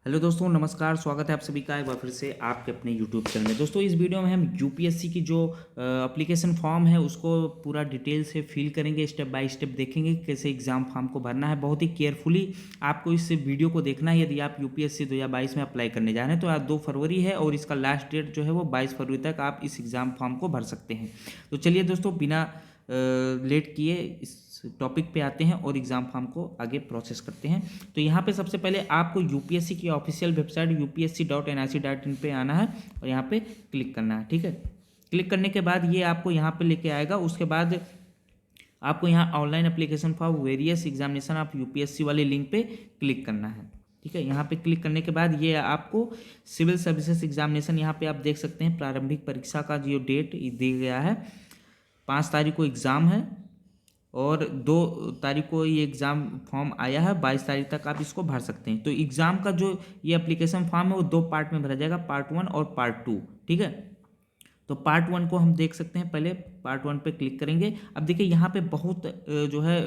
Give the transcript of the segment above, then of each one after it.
Hello दोस्तों, नमस्कार। स्वागत है आप सभी का एक बार फिर से आपके अपने यूट्यूब चैनल में। दोस्तों, इस वीडियो में हम यूपीएससी की जो एप्लीकेशन फॉर्म है उसको पूरा डिटेल से फिल करेंगे, स्टेप बाय स्टेप देखेंगे कैसे एग्ज़ाम फॉर्म को भरना है। बहुत ही केयरफुली आपको इस वीडियो को देखना है यदि आप यूपीएससी 2022 में अप्लाई करने जा रहे हैं। तो आज 2 फरवरी है और इसका लास्ट डेट जो है वो 22 फरवरी तक आप इस एग्ज़ाम फॉर्म को भर सकते हैं। तो चलिए दोस्तों, बिना लेट किए इस टॉपिक पे आते हैं और एग्ज़ाम फॉर्म को आगे प्रोसेस करते हैं। तो यहाँ पे सबसे पहले आपको यूपीएससी की ऑफिशियल वेबसाइट upsc.nic.in पे आना है और यहाँ पे क्लिक करना है। ठीक है, क्लिक करने के बाद ये आपको यहाँ पे लेके आएगा। उसके बाद आपको यहाँ online application for various examination आप यूपीएससी वाले लिंक पे क्लिक करना है। ठीक है, यहाँ पे क्लिक करने के बाद ये आपको सिविल सर्विसेज एग्जामिनेशन यहाँ पे आप देख सकते हैं प्रारंभिक परीक्षा का जो डेट दिया गया है। 5 तारीख को एग्ज़ाम है और 2 तारीख को ये एग्ज़ाम फॉर्म आया है। 22 तारीख तक आप इसको भर सकते हैं। तो एग्ज़ाम का जो ये एप्लीकेशन फॉर्म है वो 2 पार्ट में भरा जाएगा, पार्ट 1 और पार्ट 2। ठीक है, तो पार्ट 1 को हम देख सकते हैं। पहले पार्ट 1 पे क्लिक करेंगे। अब देखिए यहाँ पे बहुत जो है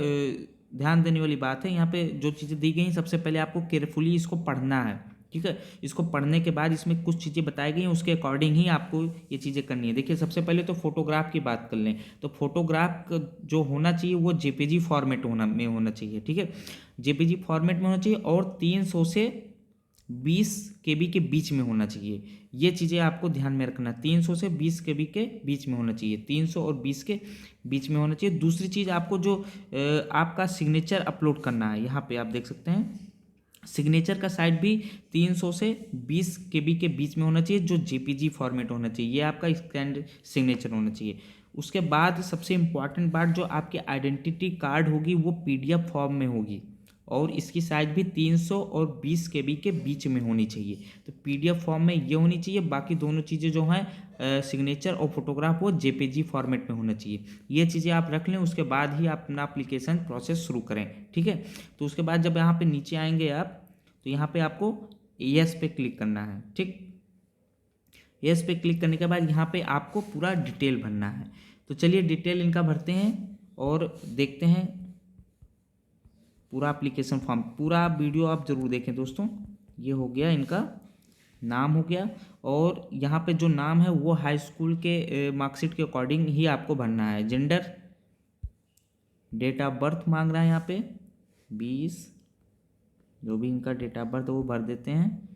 ध्यान देने वाली बात है। यहाँ पे जो चीज़ें दी गई हैं सबसे पहले आपको केयरफुली इसको पढ़ना है। ठीक है, इसको पढ़ने के बाद इसमें कुछ चीज़ें बताई गई हैं, उसके अकॉर्डिंग ही आपको ये चीज़ें करनी है। देखिए सबसे पहले तो फोटोग्राफ की बात कर लें तो फोटोग्राफ जो होना चाहिए वो जेपीजी फॉर्मेट में होना चाहिए। ठीक है, जेपीजी फॉर्मेट में होना चाहिए और 300 से 20 केबी के बीच में होना चाहिए। ये चीज़ें आपको ध्यान में रखना, 300 से 20 केबी के बीच में होना चाहिए, 300 और 20 के बीच में होना चाहिए। दूसरी चीज़ आपको जो आपका सिग्नेचर अपलोड करना है, यहाँ पे आप देख सकते हैं सिग्नेचर का साइज भी 300 से 20 केबी के बीच में होना चाहिए, जो जेपीजी फॉर्मेट होना चाहिए। ये आपका स्कैन्ड सिग्नेचर होना चाहिए। उसके बाद सबसे इम्पॉर्टेंट बात, जो आपकी आइडेंटिटी कार्ड होगी वो पीडीएफ फॉर्म में होगी और इसकी साइज भी 300 और 20 केबी के बीच में होनी चाहिए। तो पीडीएफ फॉर्म में ये होनी चाहिए। बाकी दोनों चीज़ें जो हैं सिग्नेचर और फोटोग्राफ वो जेपीजी फॉर्मेट में होना चाहिए। ये चीज़ें आप रख लें, उसके बाद ही आप अपना एप्लीकेशन प्रोसेस शुरू करें। ठीक है, तो उसके बाद जब यहाँ पे नीचे आएंगे आप, तो यहाँ पे आपको यस पे क्लिक करना है। ठीक, यस पे क्लिक करने के बाद यहाँ पे आपको पूरा डिटेल भरना है। तो चलिए डिटेल इनका भरते हैं और देखते हैं पूरा एप्लीकेशन फॉर्म। पूरा वीडियो आप ज़रूर देखें दोस्तों। ये हो गया, इनका नाम हो गया और यहाँ पे जो नाम है वो हाई स्कूल के मार्कशीट के अकॉर्डिंग ही आपको भरना है। जेंडर, डेट ऑफ बर्थ मांग रहा है यहाँ पे 20, जो भी इनका डेट ऑफ बर्थ है वो भर देते हैं।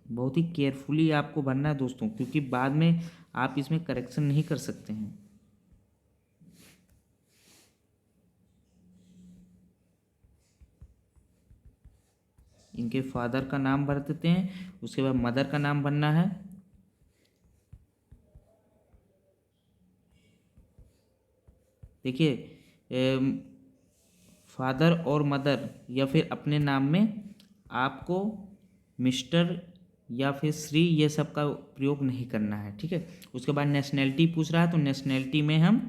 बहुत ही केयरफुली आपको भरना है दोस्तों, क्योंकि बाद में आप इसमें करेक्शन नहीं कर सकते हैं। इनके फादर का नाम भर देते हैं, उसके बाद मदर का नाम भरना है। देखिए फादर और मदर या फिर अपने नाम में आपको मिस्टर या फिर श्री ये सब का प्रयोग नहीं करना है। ठीक है, उसके बाद नेशनैलिटी पूछ रहा है, तो नेशनैलिटी में हम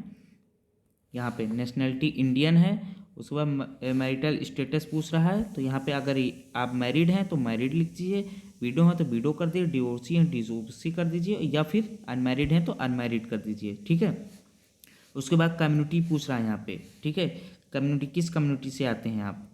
यहाँ पे नेशनैलिटी इंडियन है। उसके बाद मैरिटल स्टेटस पूछ रहा है, तो यहाँ पे अगर आप मैरिड हैं तो मैरिड लिख दीजिए, विडो हैं तो विडो कर दीजिए, डिवोर्सी हैं डिवोर्सी कर दीजिए, या फिर अनमैरिड हैं तो अनमैरिड कर दीजिए। ठीक है, उसके बाद कम्युनिटी पूछ रहा है यहाँ पे। ठीक है, कम्युनिटी किस कम्युनिटी से आते हैं आप,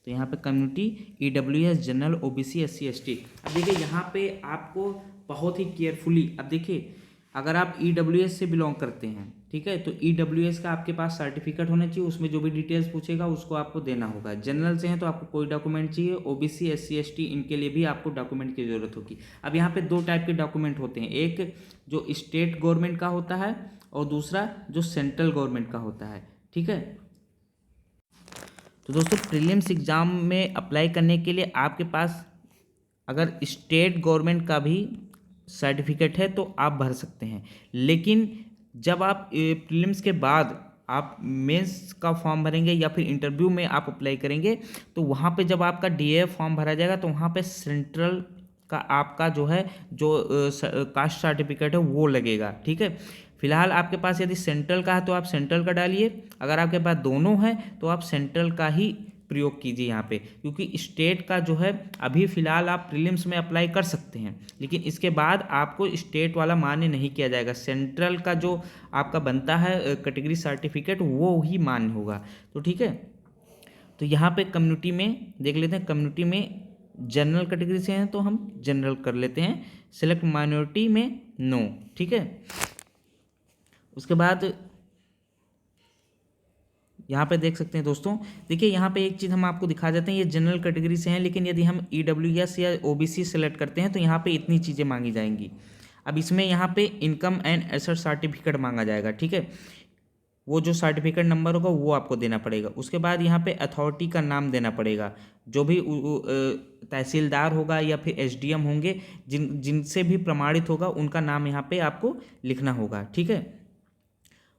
तो यहाँ पे community EWS, general, OBC, SC, ST. अब देखिए यहाँ पे आपको बहुत ही केयरफुली, अब देखिए अगर आप ईडब्ल्यूएस से बिलोंग करते हैं, ठीक है, तो ईडब्ल्यूएस का आपके पास सर्टिफिकेट होना चाहिए, उसमें जो भी डिटेल्स पूछेगा उसको आपको देना होगा। जनरल से हैं तो आपको कोई डॉक्यूमेंट चाहिए, ओबीसी, एससी, एसटी इनके लिए भी आपको डॉक्यूमेंट की ज़रूरत होगी। अब यहाँ पे 2 टाइप के डॉक्यूमेंट होते हैं, एक जो स्टेट गवर्नमेंट का होता है और दूसरा जो सेंट्रल गवर्नमेंट का होता है। ठीक है, तो दोस्तों प्रीलिम्स एग्ज़ाम में अप्लाई करने के लिए आपके पास अगर स्टेट गवर्नमेंट का भी सर्टिफिकेट है तो आप भर सकते हैं। लेकिन जब आप प्रीलिम्स के बाद आप मेंस का फॉर्म भरेंगे या फिर इंटरव्यू में आप अप्लाई करेंगे, तो वहाँ पे जब आपका डीए फॉर्म भरा जाएगा तो वहाँ पे सेंट्रल का आपका जो है जो कास्ट सर्टिफिकेट है वो लगेगा। ठीक है, फिलहाल आपके पास यदि सेंट्रल का है तो आप सेंट्रल का डालिए, अगर आपके पास दोनों है तो आप सेंट्रल का ही प्रयोग कीजिए यहाँ पे, क्योंकि स्टेट का जो है अभी फ़िलहाल आप प्रीलिम्स में अप्लाई कर सकते हैं, लेकिन इसके बाद आपको स्टेट वाला मान्य नहीं किया जाएगा। सेंट्रल का जो आपका बनता है कैटेगरी सर्टिफिकेट वो ही मान्य होगा। तो ठीक है, तो यहाँ पे कम्युनिटी में देख लेते हैं। कम्युनिटी में जनरल कैटेगरी से हैं तो हम जनरल कर लेते हैं, सेलेक्ट माइनॉरिटी में नो। ठीक है, उसके बाद यहाँ पे देख सकते हैं दोस्तों, देखिए यहाँ पे एक चीज़ हम आपको दिखा देते हैं, ये जनरल कैटेगरी से हैं, लेकिन यदि हम EWS या OBC सेलेक्ट करते हैं तो यहाँ पे इतनी चीज़ें मांगी जाएंगी। अब इसमें यहाँ पे इनकम एंड एसेट सर्टिफिकेट मांगा जाएगा। ठीक है, वो जो सर्टिफिकेट नंबर होगा वो आपको देना पड़ेगा। उसके बाद यहाँ पे अथॉरिटी का नाम देना पड़ेगा, जो भी तहसीलदार होगा या फिर SDM होंगे, जिनसे भी प्रमाणित होगा उनका नाम यहाँ पे आपको लिखना होगा। ठीक है,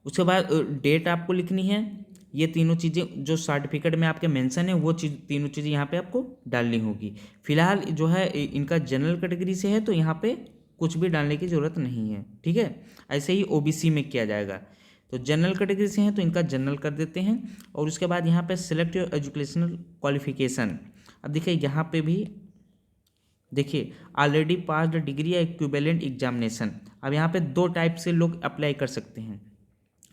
उसके बाद डेट आपको लिखनी है। ये तीनों चीज़ें जो सर्टिफिकेट में आपके मेंशन है वो तीनों चीज़ें यहाँ पे आपको डालनी होगी। फिलहाल जो है इनका जनरल कैटेगरी से है तो यहाँ पे कुछ भी डालने की ज़रूरत नहीं है। ठीक है, ऐसे ही OBC में किया जाएगा। तो जनरल कैटेगरी से हैं तो इनका जनरल कर देते हैं। और उसके बाद यहाँ पे सिलेक्ट योर एजुकेशनल क्वालिफिकेशन। अब देखिए यहाँ पे भी देखिए ऑलरेडी पास्ड डिग्री या इक्विवेलेंट एग्जामिनेशन। अब यहाँ पे दो टाइप से लोग अप्लाई कर सकते हैं।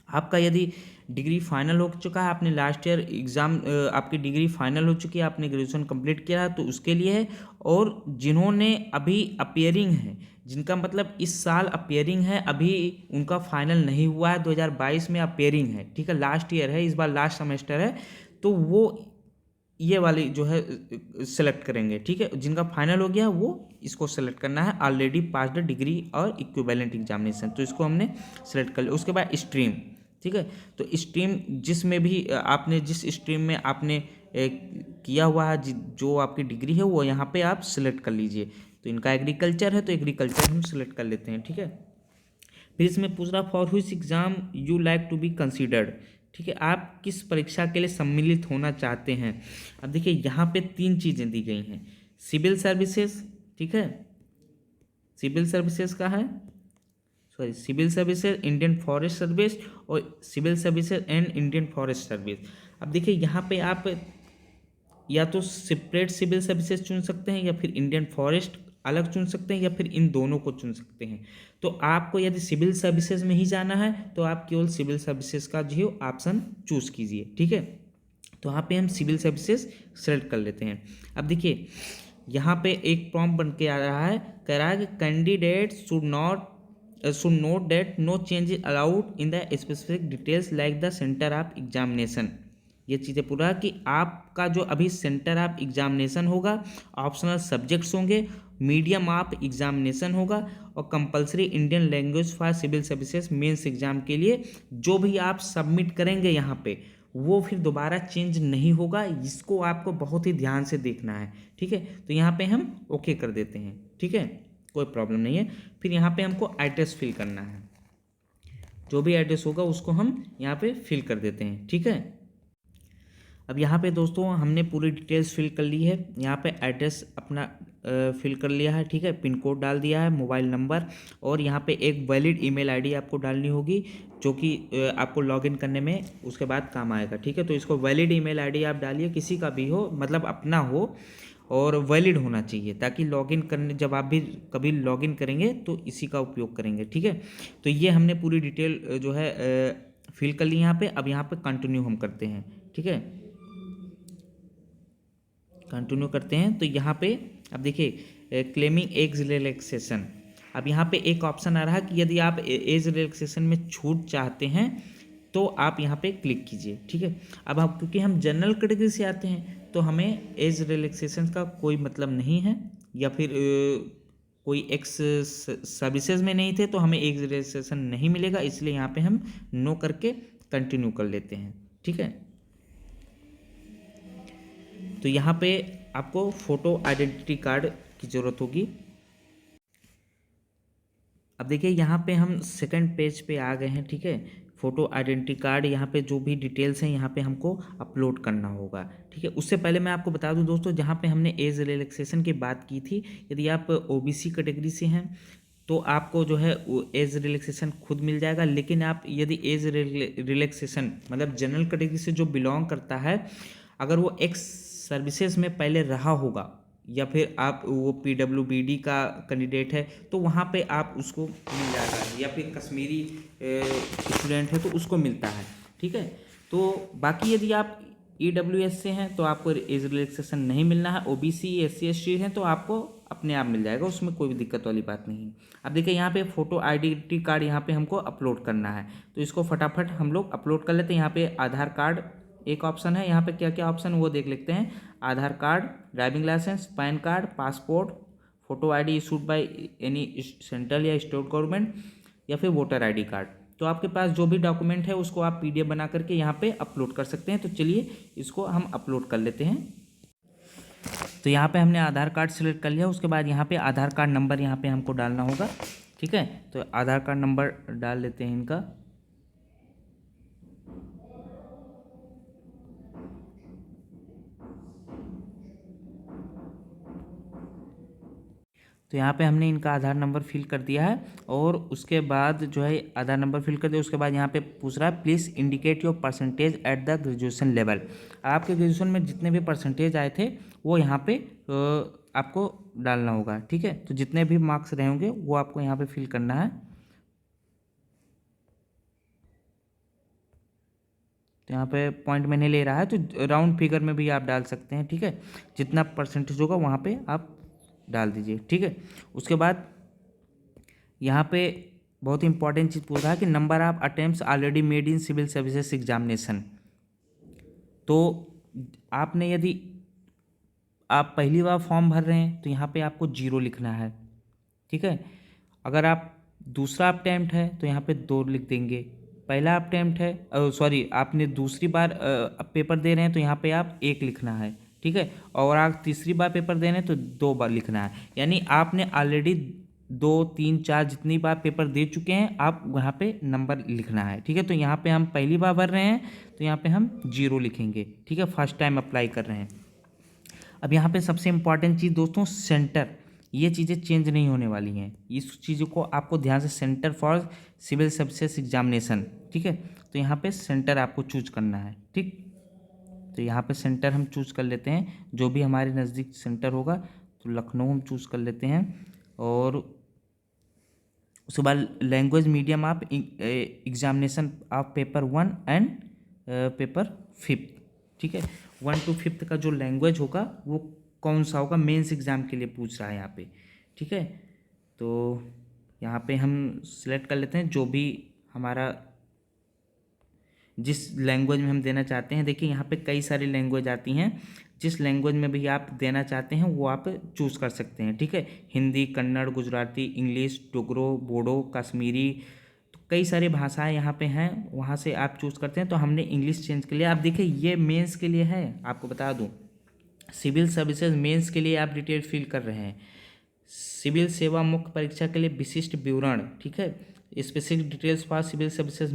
आपका यदि डिग्री फाइनल हो चुका है, आपने लास्ट ईयर एग्ज़ाम आपकी डिग्री फाइनल हो चुकी है, आपने ग्रेजुएशन कंप्लीट किया है तो उसके लिए है। और जिन्होंने अभी अपियरिंग है, जिनका मतलब इस साल अपियरिंग है, अभी उनका फाइनल नहीं हुआ है, 2022 में अपियरिंग है। ठीक है, लास्ट ईयर है, इस बार लास्ट सेमेस्टर है, तो वो ये वाली जो है सेलेक्ट करेंगे। ठीक है, जिनका फाइनल हो गया वो इसको सेलेक्ट करना है, ऑलरेडी पास्ड डिग्री और इक्विवेलेंट एग्जामिनेशन, तो इसको हमने सेलेक्ट कर लिया। उसके बाद स्ट्रीम। ठीक है, तो स्ट्रीम जिसमें भी आपने जिस स्ट्रीम में आपने किया हुआ है, जो आपकी डिग्री है वो यहाँ पे आप सिलेक्ट कर लीजिए। तो इनका एग्रीकल्चर है तो एग्रीकल्चर हम सिलेक्ट कर लेते हैं। ठीक है, फिर इसमें पूछ रहा for which exam you like to be considered. ठीक है, आप किस परीक्षा के लिए सम्मिलित होना चाहते हैं। अब देखिए यहाँ पे तीन चीज़ें दी गई हैं, सिविल सर्विसेज। ठीक है, सिविल सर्विसेज का है, sorry civil services, Indian forest service और civil services and Indian forest service. अब देखिए यहाँ पे आप या तो सेपरेट सिविल सर्विसेज चुन सकते हैं या फिर इंडियन फॉरेस्ट अलग चुन सकते हैं या फिर इन दोनों को चुन सकते हैं। तो आपको यदि सिविल सर्विसेज में ही जाना है तो आप केवल सिविल सर्विसेज का जो ऑप्शन चूज कीजिए। ठीक है, तो यहाँ पे हम सिविल सर्विसेज सेलेक्ट कर लेते हैं। अब देखिए यहाँ पे एक प्रॉम्प्ट बन के आ रहा है, कह रहा है कि candidate should note that no change is allowed in the specific details like the centre of examination. ये चीज़ें पूरा कि आपका जो अभी सेंटर ऑफ एग्जामिनेशन होगा, ऑप्शनल सब्जेक्ट्स होंगे, मीडियम ऑफ एग्जामिनेशन होगा और compulsory Indian language for civil services mains exam के लिए जो भी आप सबमिट करेंगे यहाँ पे वो फिर दोबारा चेंज नहीं होगा। इसको आपको बहुत ही ध्यान से देखना है। ठीक है, तो यहाँ पे हम ओके कर देते हैं। ठीक है, कोई प्रॉब्लम नहीं है। फिर यहाँ पे हमको एड्रेस फिल करना है, जो भी एड्रेस होगा उसको हम यहाँ पे फिल कर देते हैं। ठीक है, अब यहाँ पे दोस्तों हमने पूरी डिटेल्स फिल कर ली है। यहाँ पे एड्रेस अपना फिल कर लिया है। ठीक है, पिन कोड डाल दिया है, मोबाइल नंबर, और यहाँ पे एक वैलिड ईमेल आईडी आपको डालनी होगी जो कि आपको लॉगिन करने में उसके बाद काम आएगा। ठीक है, तो इसको वैलिड ईमेल आईडी आप डालिए, किसी का भी हो, मतलब अपना हो और वैलिड होना चाहिए, ताकि लॉगिन करने जब आप भी कभी लॉगिन करेंगे तो इसी का उपयोग करेंगे। ठीक है, तो ये हमने पूरी डिटेल जो है फिल कर ली यहाँ पे। अब यहाँ पे कंटिन्यू हम करते हैं। ठीक है, कंटिन्यू करते हैं तो यहाँ पे अब देखिए क्लेमिंग एज रिलैक्सेशन। अब यहाँ पे एक ऑप्शन आ रहा है कि यदि आप एज रिलैक्सेशन में छूट चाहते हैं तो आप यहाँ पे क्लिक कीजिए। ठीक है, अब हम क्योंकि हम जनरल कैटेगरी से आते हैं तो हमें एज रिलैक्सेशन का कोई मतलब नहीं है, या फिर कोई एक्स सर्विसेज में नहीं थे तो हमें एज रिलैक्सेशन नहीं मिलेगा, इसलिए यहाँ पे हम नो करके कंटिन्यू कर लेते हैं। ठीक है, तो यहाँ पे आपको फ़ोटो आइडेंटिटी कार्ड की ज़रूरत होगी। अब देखिए यहाँ पे हम सेकंड पेज पे आ गए हैं। ठीक है, फ़ोटो आइडेंटिटी कार्ड, यहाँ पे जो भी डिटेल्स हैं यहाँ पे हमको अपलोड करना होगा। ठीक है, उससे पहले मैं आपको बता दूं दोस्तों, जहाँ पे हमने एज रिलैक्सेशन की बात की थी, यदि आप OBC कैटेगरी से हैं तो आपको जो है एज रिलैक्सेशन खुद मिल जाएगा। लेकिन आप यदि एज रिलैक्सेशन मतलब जनरल कैटेगरी से जो बिलोंग करता है, अगर वो एक्स सर्विसेज में पहले रहा होगा या फिर आप वो PWBD का कैंडिडेट है तो वहाँ पे आप उसको मिल जाता है, या फिर कश्मीरी स्टूडेंट है तो उसको मिलता है। ठीक है, तो बाकी यदि आप EWS से हैं तो आपको एज रिलैक्सेशन नहीं मिलना है। OBC SC ST हैं तो आपको अपने आप मिल जाएगा, उसमें कोई भी दिक्कत वाली बात नहीं है। अब देखिए यहाँ पे फोटो आइडेंटिटी कार्ड यहाँ पे हमको अपलोड करना है, तो इसको फटाफट हम लोग अपलोड कर लेते हैं। यहाँ पे आधार कार्ड एक ऑप्शन है, यहाँ पे क्या क्या ऑप्शन वो देख लेते हैं। Aadhaar card, driving licence, PAN card, passport, photo ID issued by any central या स्टेट गवर्नमेंट, या फिर वोटर ID कार्ड। तो आपके पास जो भी डॉक्यूमेंट है उसको आप PDF बना करके यहाँ पे अपलोड कर सकते हैं। तो चलिए इसको हम अपलोड कर लेते हैं। तो यहाँ पे हमने आधार कार्ड सेलेक्ट कर लिया, उसके बाद यहाँ पे आधार कार्ड नंबर यहाँ पे हमको डालना होगा। ठीक है, तो आधार कार्ड नंबर डाल लेते हैं इनका। तो यहाँ पे हमने इनका आधार नंबर फिल कर दिया है, और उसके बाद जो है आधार नंबर फिल कर दिया। उसके बाद यहाँ पे पूछ रहा है please indicate your percentage at the graduation level. आपके ग्रेजुएशन में जितने भी परसेंटेज आए थे वो यहाँ पे आपको डालना होगा। ठीक है, तो जितने भी मार्क्स रहे होंगे वो आपको यहाँ पे फिल करना है। तो यहाँ पे पॉइंट में नहीं ले रहा है तो राउंड फिगर में भी आप डाल सकते हैं। ठीक है, जितना परसेंटेज होगा वहाँ पे आप डाल दीजिए। ठीक है, उसके बाद यहाँ पे बहुत इंपॉर्टेंट चीज़ पूछ रहा है कि number of attempts already made in civil services examination. तो आपने यदि आप पहली बार फॉर्म भर रहे हैं तो यहाँ पे आपको 0 लिखना है। ठीक है, अगर आप दूसरा अटेम्प्ट है तो यहाँ पे 2 लिख देंगे। पहला अटेम्प्ट है सॉरी आपने दूसरी बार पेपर दे रहे हैं तो यहाँ पे आप 1 लिखना है। ठीक है, और आप तीसरी बार पेपर दे रहे हैं तो 2 बार लिखना है। यानी आपने ऑलरेडी 2 3 4 जितनी बार पेपर दे चुके हैं आप वहाँ पे नंबर लिखना है। ठीक है, तो यहाँ पे हम पहली बार भर रहे हैं तो यहाँ पे हम 0 लिखेंगे। ठीक है, फर्स्ट टाइम अप्लाई कर रहे हैं। अब यहाँ पे सबसे इम्पॉर्टेंट चीज़ दोस्तों, सेंटर, ये चीज़ें चेंज नहीं होने वाली हैं। इस चीज़ों को आपको ध्यान से, centre for civil services examination. ठीक है, तो यहाँ पे सेंटर आपको चूज करना है। ठीक, तो यहाँ पे सेंटर हम चूज कर लेते हैं, जो भी हमारे नज़दीक सेंटर होगा। तो लखनऊ हम चूज कर लेते हैं, और उसके बाद language medium of examination of paper 1 and paper 5। ठीक है, 1 to 5 का जो लैंग्वेज होगा वो कौन सा होगा, मेंस एग्ज़ाम के लिए पूछ रहा है यहाँ पे। ठीक है, तो यहाँ पे हम सिलेक्ट कर लेते हैं जो भी हमारा जिस लैंग्वेज में हम देना चाहते हैं। देखिए यहाँ पे कई सारी लैंग्वेज आती हैं, जिस लैंग्वेज में भी आप देना चाहते हैं वो आप चूज़ कर सकते हैं। ठीक है, हिंदी, कन्नड़, गुजराती, इंग्लिश, डोगरो, बोडो, कश्मीरी, तो कई सारी भाषाएं यहाँ पे हैं, वहाँ से आप चूज़ करते हैं। तो हमने इंग्लिश चेंज कर लिया। आप देखिए ये मेंस के लिए है, आपको बता दूँ सिविल सर्विसेज मेंस के लिए आप डिटेल फिल कर रहे हैं। सिविल सेवा मुख्य परीक्षा के लिए विशिष्ट विवरण। ठीक है, specific details for civil services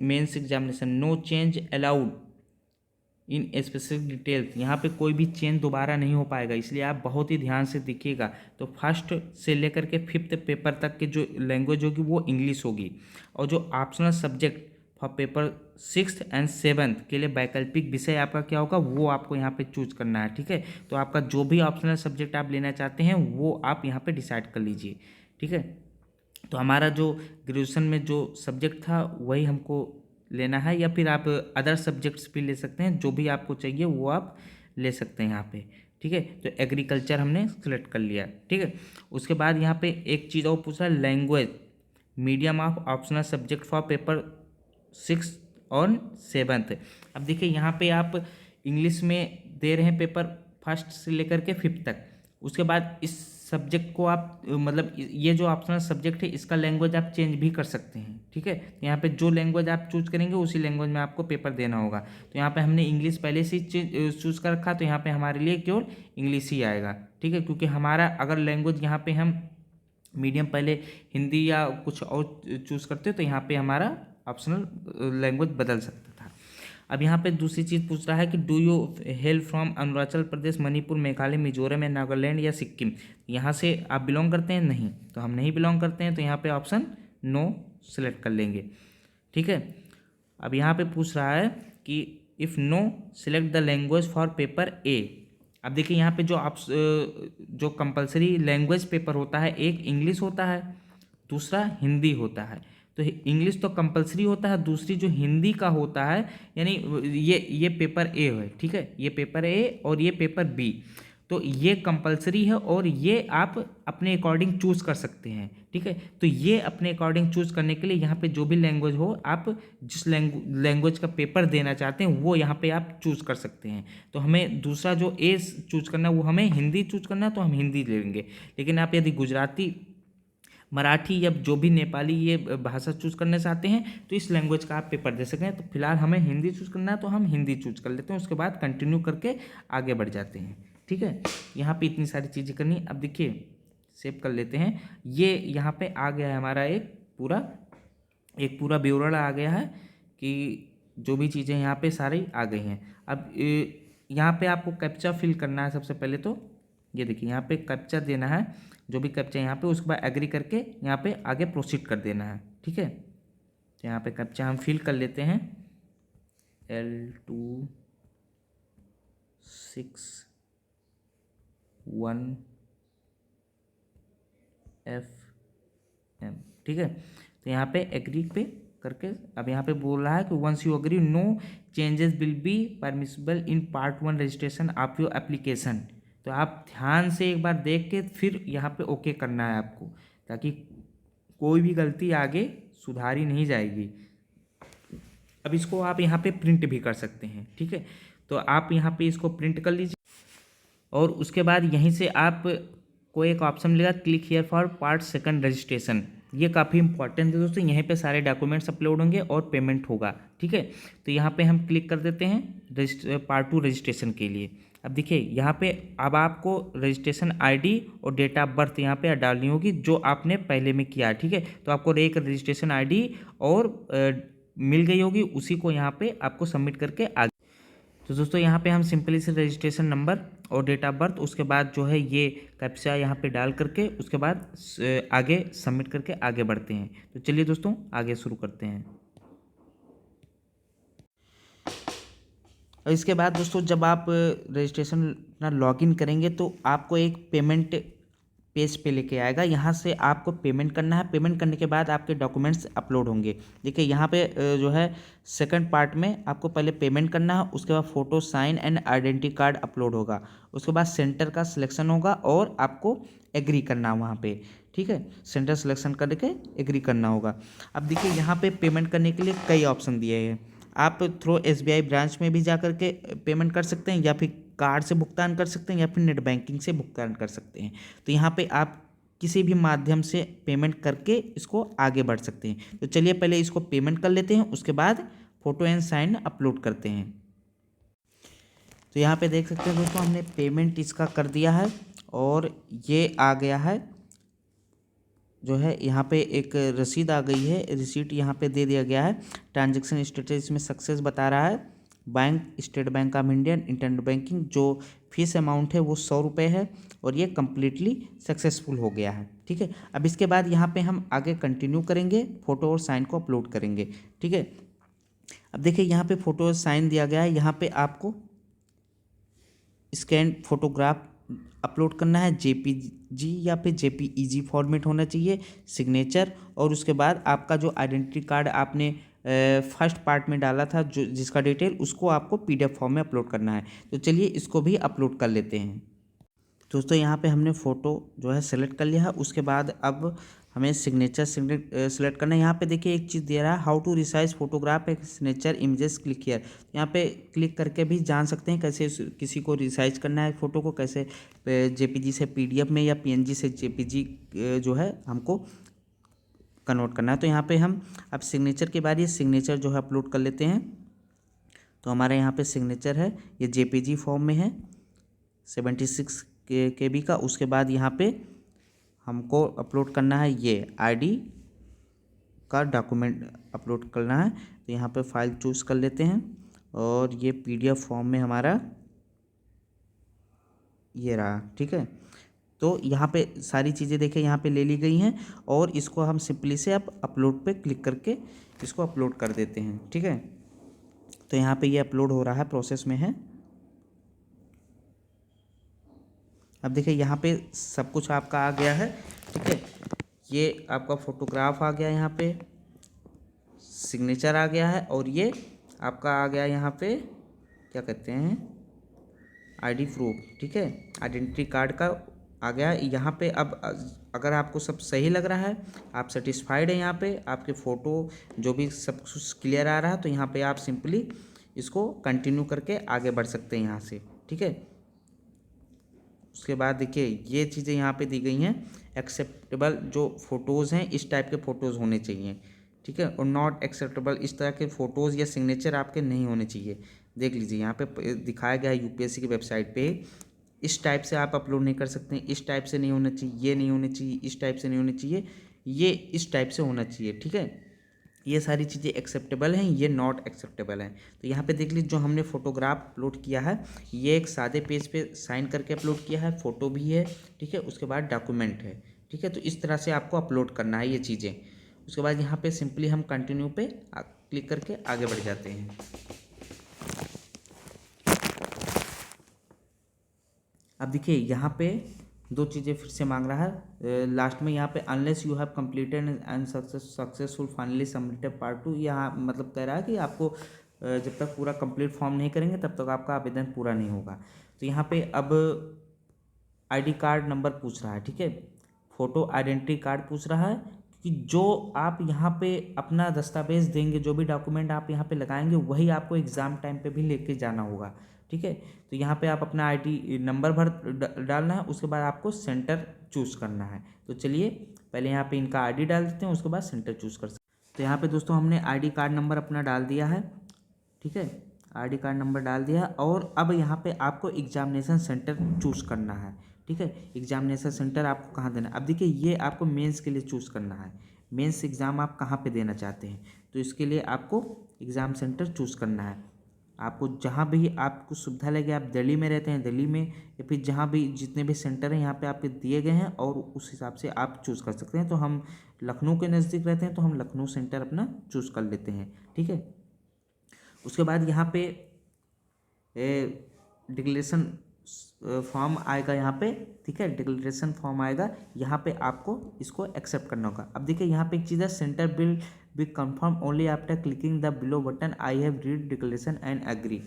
mains examination, no change allowed in specific details. यहाँ पे कोई भी चेंज दोबारा नहीं हो पाएगा, इसलिए आप बहुत ही ध्यान से देखिएगा। तो फर्स्ट से लेकर के 5th पेपर तक के जो लैंग्वेज होगी वो इंग्लिश होगी, और जो optional subject for paper 6th and 7th के लिए वैकल्पिक विषय आपका क्या होगा वो आपको यहाँ पे चूज करना है। ठीक है, तो आपका जो भी ऑप्शनल सब्जेक्ट आप लेना चाहते हैं वो आप यहाँ पे डिसाइड कर लीजिए। ठीक है, तो हमारा जो ग्रेजुएशन में जो सब्जेक्ट था वही हमको लेना है, या फिर आप अदर सब्जेक्ट्स भी ले सकते हैं, जो भी आपको चाहिए वो आप ले सकते हैं यहाँ पे। ठीक है, तो एग्रीकल्चर हमने सेलेक्ट कर लिया। ठीक है, उसके बाद यहाँ पे एक चीज़ और पूछा, language medium of optional subject for paper 6 और 7th। अब देखिए यहाँ पे आप इंग्लिश में दे रहे हैं पेपर 1st से लेकर के 5th तक। उसके बाद इस सब्जेक्ट को आप मतलब ये जो ऑप्शनल सब्जेक्ट है इसका लैंग्वेज आप चेंज भी कर सकते हैं। ठीक है, तो यहाँ पे जो लैंग्वेज आप चूज करेंगे उसी लैंग्वेज में आपको पेपर देना होगा। तो यहाँ पे हमने इंग्लिश पहले से चूज कर रखा, तो यहाँ पे हमारे लिए केवल इंग्लिश ही आएगा। ठीक है, क्योंकि हमारा अगर लैंग्वेज यहाँ पे हम मीडियम पहले हिंदी या कुछ और चूज करते तो यहाँ पे हमारा ऑप्शनल लैंग्वेज बदल सकता था। अब यहाँ पे दूसरी चीज़ पूछ रहा है कि do you hail from Arunachal Pradesh, Manipur, Meghalaya, Mizoram या नागालैंड या सिक्किम। यहाँ से आप बिलोंग करते हैं? नहीं, तो हम नहीं बिलोंग करते हैं, तो यहाँ पे ऑप्शन नो सेलेक्ट कर लेंगे। ठीक है, अब यहाँ पे पूछ रहा है कि if no select the language for paper A. अब देखिए यहाँ पे जो कंपलसरी लैंग्वेज पेपर होता है, एक इंग्लिश होता है, दूसरा हिंदी होता है। तो इंग्लिश तो कंपलसरी होता है, दूसरी जो हिंदी का होता है, यानी ये पेपर ए है, ठीक है, ये पेपर ए और ये पेपर बी। तो ये कंपलसरी है और ये आप अपने अकॉर्डिंग चूज़ कर सकते हैं, ठीक है। तो ये अपने अकॉर्डिंग चूज़ करने के लिए यहाँ पे जो भी लैंग्वेज हो, आप जिस लैंग्वेज का पेपर देना चाहते हैं वो यहाँ पे आप चूज़ कर सकते हैं। तो हमें दूसरा जो ए चूज़ करना है वो हमें हिंदी चूज़ करना है, तो हम हिंदी लेंगे। लेकिन आप यदि गुजराती, मराठी या जो भी नेपाली ये भाषा चूज़ करना चाहते हैं तो इस लैंग्वेज का आप पेपर दे सकें। तो फिलहाल हमें हिंदी चूज़ करना है तो हम हिंदी चूज़ कर लेते हैं, उसके बाद कंटिन्यू करके आगे बढ़ जाते हैं, ठीक है। यहाँ पे इतनी सारी चीज़ें करनी। अब देखिए सेव कर लेते हैं। ये यहाँ पे आ गया है हमारा एक पूरा विवरण आ गया है कि जो भी चीज़ें यहाँ पे सारी आ गई हैं। अब यहाँ पे आपको कैप्चा फिल करना है। सबसे पहले तो ये देखिए यहाँ पे कैप्चा देना है, जो भी कैप्चा यहाँ पे, उसके बाद एग्री करके यहाँ पे आगे प्रोसीड कर देना है, ठीक है। तो यहाँ पे कैप्चा हम फिल कर लेते हैं, L261FM, ठीक है। तो यहाँ पे एग्री पे करके अब यहाँ पे बोल रहा है कि once you agree no changes will be permissible in part 1 registration of your application. तो आप ध्यान से एक बार देख के फिर यहाँ पे ओके करना है आपको, ताकि कोई भी गलती आगे सुधारी नहीं जाएगी। अब इसको आप यहाँ पे प्रिंट भी कर सकते हैं, ठीक है। तो आप यहाँ पे इसको प्रिंट कर लीजिए और उसके बाद यहीं से आप को एक ऑप्शन मिलेगा click here for part 2 registration. ये काफ़ी इंपॉर्टेंट है दोस्तों, यहीं पे सारे डॉक्यूमेंट्स अपलोड होंगे और पेमेंट होगा, ठीक है। तो यहाँ पे हम क्लिक कर देते हैं पार्ट 2 रजिस्ट्रेशन के लिए। अब देखिए यहाँ पे अब आपको रजिस्ट्रेशन आईडी और डेट ऑफ बर्थ यहाँ पे डालनी होगी जो आपने पहले में किया, ठीक है। तो आपको एक रजिस्ट्रेशन आईडी और मिल गई होगी, उसी को यहाँ पे आपको सबमिट करके आगे। तो दोस्तों यहाँ पे हम सिंपली से रजिस्ट्रेशन नंबर और डेट ऑफ बर्थ, उसके बाद जो है ये कैप्चा यहाँ पे डाल करके उसके बाद आगे सबमिट करके आगे बढ़ते हैं। तो चलिए दोस्तों आगे शुरू करते हैं। और इसके बाद दोस्तों जब आप रजिस्ट्रेशन अपना लॉगिन करेंगे तो आपको एक पेमेंट पेज पे लेके आएगा। यहाँ से आपको पेमेंट करना है। पेमेंट करने के बाद आपके डॉक्यूमेंट्स अपलोड होंगे। देखिए यहाँ पे जो है सेकंड पार्ट में आपको पहले पेमेंट करना है, उसके बाद photo, sign and identity card upload होगा, उसके बाद सेंटर का सिलेक्शन होगा और आपको एग्री करना है वहाँ पे, ठीक है। सेंटर सिलेक्शन करके एग्री करना होगा। अब देखिए यहाँ पे पेमेंट करने के लिए कई ऑप्शन दिए हैं। आप थ्रू SBI ब्रांच में भी जा कर के पेमेंट कर सकते हैं, या फिर कार्ड से भुगतान कर सकते हैं, या फिर नेट बैंकिंग से भुगतान कर सकते हैं। तो यहाँ पे आप किसी भी माध्यम से पेमेंट करके इसको आगे बढ़ सकते हैं। तो चलिए पहले इसको पेमेंट कर लेते हैं, उसके बाद फ़ोटो एंड साइन अपलोड करते हैं। तो यहाँ पे देख सकते हैं दोस्तों हमने पेमेंट इसका कर दिया है और ये आ गया है, जो है यहाँ पे एक रसीद आ गई है, रिसीट यहाँ पे दे दिया गया है। ट्रांजैक्शन स्टेटस इसमें सक्सेस बता रहा है। Bank state bank of India internet banking, जो फीस अमाउंट है वो 100 रुपये है और ये कम्प्लीटली सक्सेसफुल हो गया है, ठीक है। अब इसके बाद यहाँ पे हम आगे कंटिन्यू करेंगे, फ़ोटो और साइन को अपलोड करेंगे, ठीक है। अब देखिए यहाँ पे फ़ोटो और साइन दिया गया है। यहाँ पे आपको स्कैन फोटोग्राफ अपलोड करना है, JPG या फिर JPEG फॉर्मेट होना चाहिए, सिग्नेचर, और उसके बाद आपका जो आइडेंटिटी कार्ड आपने फर्स्ट पार्ट में डाला था जो जिसका डिटेल, उसको आपको PDF फॉर्म में अपलोड करना है। तो चलिए इसको भी अपलोड कर लेते हैं। दोस्तों यहाँ पे हमने फ़ोटो जो है सेलेक्ट कर लिया है। उसके बाद अब हमें सिग्नेचर सेलेक्ट करना है। यहाँ पे देखिए एक चीज़ दे रहा है, हाउ टू रिसाइज फोटोग्राफ एक सिग्नेचर इमेजेस, क्लिक हियर। यहाँ पे क्लिक करके भी जान सकते हैं कैसे किसी को रिसाइज करना है फ़ोटो को, कैसे JPG से PDF में या PNG से JPG जो है हमको कन्वर्ट करना है। तो यहाँ पे हम अब सिग्नेचर के बारे सिग्नेचर जो है अपलोड कर लेते हैं। तो हमारे यहाँ पे सिग्नेचर है, ये JPG फॉर्म में है 76 KB का। उसके बाद यहाँ पे हमको अपलोड करना है ये ID का डॉक्यूमेंट अपलोड करना है। तो यहाँ पे फाइल चूज़ कर लेते हैं और ये PDF फॉर्म में हमारा ये रहा, ठीक है। तो यहाँ पे सारी चीज़ें देखिए यहाँ पे ले ली गई हैं और इसको हम सिंपली से अब अपलोड पे क्लिक करके इसको अपलोड कर देते हैं, ठीक है। तो यहाँ पे ये अपलोड हो रहा है, प्रोसेस में है। अब देखिए यहाँ पे सब कुछ आपका आ गया है, ठीक है। ये आपका फोटोग्राफ आ गया, यहाँ पे सिग्नेचर आ गया है, और ये आपका आ गया यहाँ पे क्या कहते हैं, आईडी प्रूफ, ठीक है, आइडेंटिटी कार्ड का आ गया यहाँ पे। अब अगर आपको सब सही लग रहा है, आप सेटिस्फाइड है, यहाँ पे आपके फ़ोटो जो भी सब कुछ क्लियर आ रहा है, तो यहाँ पे आप सिंपली इसको कंटिन्यू करके आगे बढ़ सकते हैं यहाँ से, ठीक है। उसके बाद देखिए ये चीज़ें यहाँ पे दी गई हैं, एक्सेप्टेबल जो फ़ोटोज़ हैं इस टाइप के फ़ोटोज़ होने चाहिए, ठीक है, और नॉट एक्सेप्टेबल इस तरह के फ़ोटोज़ या सिग्नेचर आपके नहीं होने चाहिए। देख लीजिए यहाँ पे दिखाया गया है यूपीएससी की वेबसाइट पे, इस टाइप से आप अपलोड नहीं कर सकते, इस टाइप से नहीं होना चाहिए, ये नहीं होनी चाहिए, इस टाइप से नहीं होनी चाहिए, ये इस टाइप से होना चाहिए, ठीक है। ये सारी चीज़ें एक्सेप्टेबल हैं, ये नॉट एक्सेप्टेबल हैं। तो यहाँ पे देख लीजिए जो हमने फ़ोटोग्राफ अपलोड किया है, ये एक सादे पेज पे साइन करके अपलोड किया है, फ़ोटो भी है, ठीक है, उसके बाद डॉक्यूमेंट है, ठीक है। तो इस तरह से आपको अपलोड करना है ये चीज़ें। उसके बाद यहाँ पे सिंपली हम कंटिन्यू पे क्लिक करके आगे बढ़ जाते हैं। अब देखिए यहाँ पे दो चीज़ें फिर से मांग रहा है लास्ट में, यहाँ पे unless you have completed and successful finally submitted part 2, यहाँ मतलब कह रहा है कि आपको जब तक पूरा कंप्लीट फॉर्म नहीं करेंगे तब तक आपका आवेदन पूरा नहीं होगा। तो यहाँ पे अब आईडी कार्ड नंबर पूछ रहा है, ठीक है, फ़ोटो आइडेंटिटी कार्ड पूछ रहा है कि जो आप यहाँ पे अपना दस्तावेज़ देंगे, जो भी डॉक्यूमेंट आप यहाँ पे लगाएंगे वही आपको एग्ज़ाम टाइम पे भी लेके जाना होगा, ठीक है। तो यहाँ पे आप अपना आईडी नंबर डालना है, उसके बाद आपको सेंटर चूज़ करना है। तो चलिए पहले यहाँ पे इनका आईडी डाल देते हैं, उसके बाद सेंटर चूज़ कर सकते हैं। तो यहाँ पे दोस्तों हमने आईडी कार्ड नंबर अपना डाल दिया है, ठीक है, आईडी कार्ड नंबर डाल दिया है। और अब यहाँ पे आपको एग्जामिनेशन सेंटर चूज़ करना है, ठीक है। एग्जामिनेशन सेंटर आपको कहाँ देना है, अब देखिए ये आपको मेंस के लिए चूज़ करना है, मेंस एग्ज़ाम आप कहाँ पे देना चाहते हैं। तो इसके लिए आपको एग्ज़ाम सेंटर चूज़ करना है। आपको जहाँ भी आपको सुविधा लगे, आप दिल्ली में रहते हैं दिल्ली में, या फिर जहाँ भी जितने भी सेंटर हैं यहाँ पे आपके दिए गए हैं, और उस हिसाब से आप चूज़ कर सकते हैं। तो हम लखनऊ के नज़दीक रहते हैं, तो हम लखनऊ सेंटर अपना चूज़ कर लेते हैं, ठीक है। उसके बाद यहाँ पे डिक्लेरेशन फॉर्म आएगा यहाँ पे, ठीक है, डिक्लेरेशन फॉर्म आएगा, यहाँ पे आपको इसको एक्सेप्ट करना होगा। अब देखिए यहाँ पे एक चीज़ है, centre will be confirm only after clicking the below button I have read declaration and agree.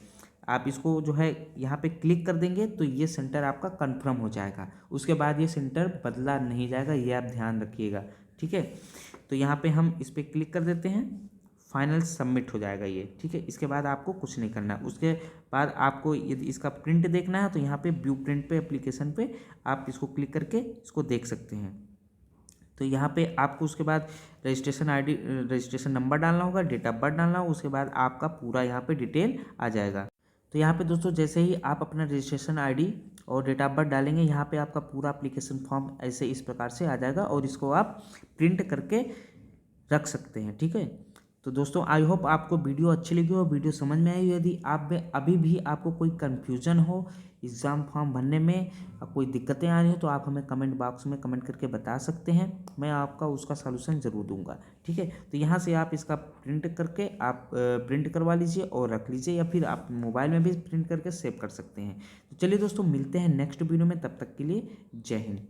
आप इसको जो है यहाँ पे क्लिक कर देंगे तो ये सेंटर आपका कंफर्म हो जाएगा, उसके बाद ये सेंटर बदला नहीं जाएगा, ये आप ध्यान रखिएगा, ठीक है। तो यहाँ पे हम इस पर क्लिक कर देते हैं, फाइनल सबमिट हो जाएगा ये, ठीक है। इसके बाद आपको कुछ नहीं करना है। उसके बाद आपको यदि इसका प्रिंट देखना है तो यहाँ पे व्यू प्रिंट पे एप्लीकेशन पे आप इसको क्लिक करके इसको देख सकते हैं। तो यहाँ पे आपको उसके बाद रजिस्ट्रेशन आईडी, रजिस्ट्रेशन नंबर डालना होगा, डेट ऑफ बर्थ डालना होगा, उसके बाद आपका पूरा यहाँ पे डिटेल आ जाएगा। तो यहाँ पे दोस्तों जैसे ही आप अपना रजिस्ट्रेशन आईडी और डेट ऑफ बर्थ डालेंगे, यहाँ पे आपका पूरा एप्लीकेशन फॉर्म ऐसे इस प्रकार से आ जाएगा, और इसको आप प्रिंट करके रख सकते हैं, ठीक है। तो दोस्तों आई होप आपको वीडियो अच्छी लगी हो, वीडियो समझ में आई। यदि आप में अभी भी आपको कोई कन्फ्यूजन हो एग्ज़ाम फॉर्म भरने में, कोई दिक्कतें आ रही हो, तो आप हमें कमेंट बॉक्स में कमेंट करके बता सकते हैं, मैं आपका उसका सलूशन ज़रूर दूंगा, ठीक है। तो यहाँ से आप इसका प्रिंट करके आप प्रिंट करवा लीजिए और रख लीजिए, या फिर आप मोबाइल में भी प्रिंट करके सेव कर सकते हैं। तो चलिए दोस्तों मिलते हैं नेक्स्ट वीडियो में, तब तक के लिए जय हिंद।